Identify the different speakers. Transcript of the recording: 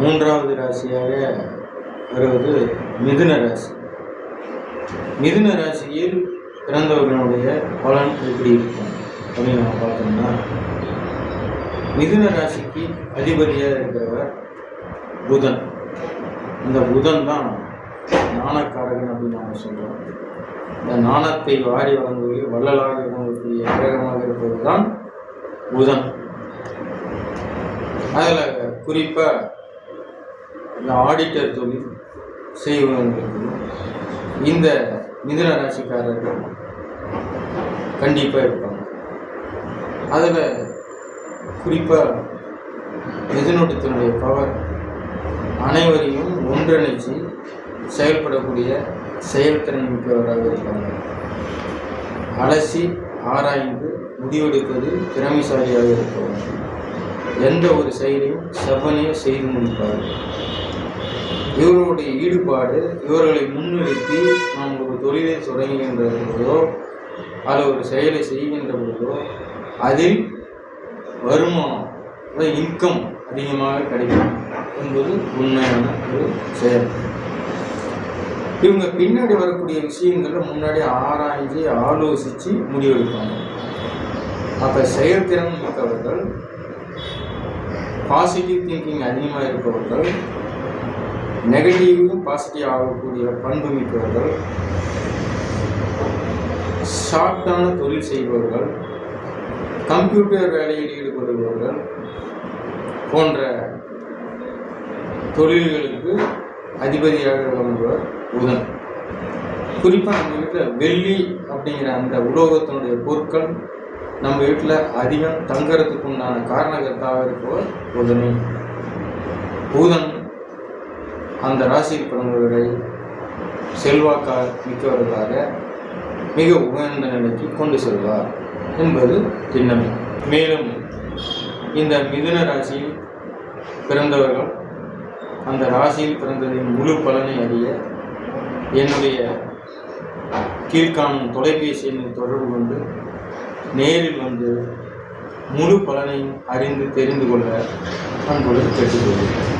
Speaker 1: மூன்றாவது ராசியாக வருவது மிதுன ராசி. மிதுன ராசியில் பிறந்தவர்களுடைய பலன் எப்படி இருக்கும் அப்படின்னு நம்ம பார்த்தோம்னா, மிதுன ராசிக்கு அதிபதியாக இருக்கிறவர் புதன். இந்த புதன் தான் ஞானக்காரகன் அப்படின்னு நம்ம சொல்கிறோம். இந்த ஞானத்தை வாரி வழங்குவதில் வள்ளலாக இருக்கக்கூடிய கிரகமாக இருப்பது தான் புதன். அதில் குறிப்பாக இந்த ஆடிட்டர் தொழில் செய்வதற்கு இந்த மிதுன ராசிக்காரர்கள் கண்டிப்பாக இருப்பாங்க. அதில் குறிப்பாக மிதுனத்தினுடைய பவர் அனைவரையும் ஒன்றிணைச்சு செயல்படக்கூடிய செயல்திறன் மிக்கவராக இருப்பாங்க. அலசி ஆராய்ந்து முடிவெடுப்பது திறமைசாலியாக இருப்பவர். எந்த ஒரு செயலையும் செவ்வனே செய்து முடிப்பார்கள். இவர்களுடைய ஈடுபாடு இவர்களை முன்னிறுத்தி நாம் ஒரு தொழிலை தொடங்குகின்ற பொழுதோ அல்லது ஒரு செயலை செய்கின்ற பொழுதோ அதில் வருமானம் இன்கம் அதிகமாக கிடைக்கும் என்பது உண்மையான ஒரு செயல். இவங்க பின்னாடி வரக்கூடிய விஷயங்களை முன்னாடி ஆராய்ச்சி ஆலோசித்து முடிவெடுப்பாங்க. அப்போ செயல்திறன் மிக்கவர்கள், பாசிட்டிவ் திங்கிங் அதிகமாக இருப்பவர்கள், நெகட்டிவும் பாசிட்டிவ் ஆகக்கூடிய பண்பு மிக்கவர்கள், ஷார்ட்டான தொழில் செய்பவர்கள், கம்ப்யூட்டர் வேலையில் ஈடுபடுபவர்கள் போன்ற தொழில்களுக்கு அதிபதியாக விளங்குவர் புதன். குறிப்பாக நம்ம வீட்டில் வெள்ளி அப்படிங்கிற அந்த உலோகத்தினுடைய பொருட்கள் நம்ம வீட்டில் அதிகம் தங்கறதுக்கு உண்டான காரணகர்த்தாக இருப்பவர் புதனே. புதன் அந்த ராசியில் பிறந்தவர்களை செல்வாக்கா மிக்கவர்களாக மிக உயர்ந்த நிலைக்கு கொண்டு செல்வார் என்பது திண்ணமே. மேலும் இந்த மிதுன ராசியில் பிறந்தவர்கள் அந்த ராசியில் பிறந்ததின் முழு பலனை அறிய என்னுடைய கீழ்காணும் தொலைபேசியில் தொடர்பு கொண்டு நேரில் வந்து முழு பலனையும் அறிந்து தெரிந்து கொள்ள அன்போடு கேட்டுக்கொள்கிறேன்.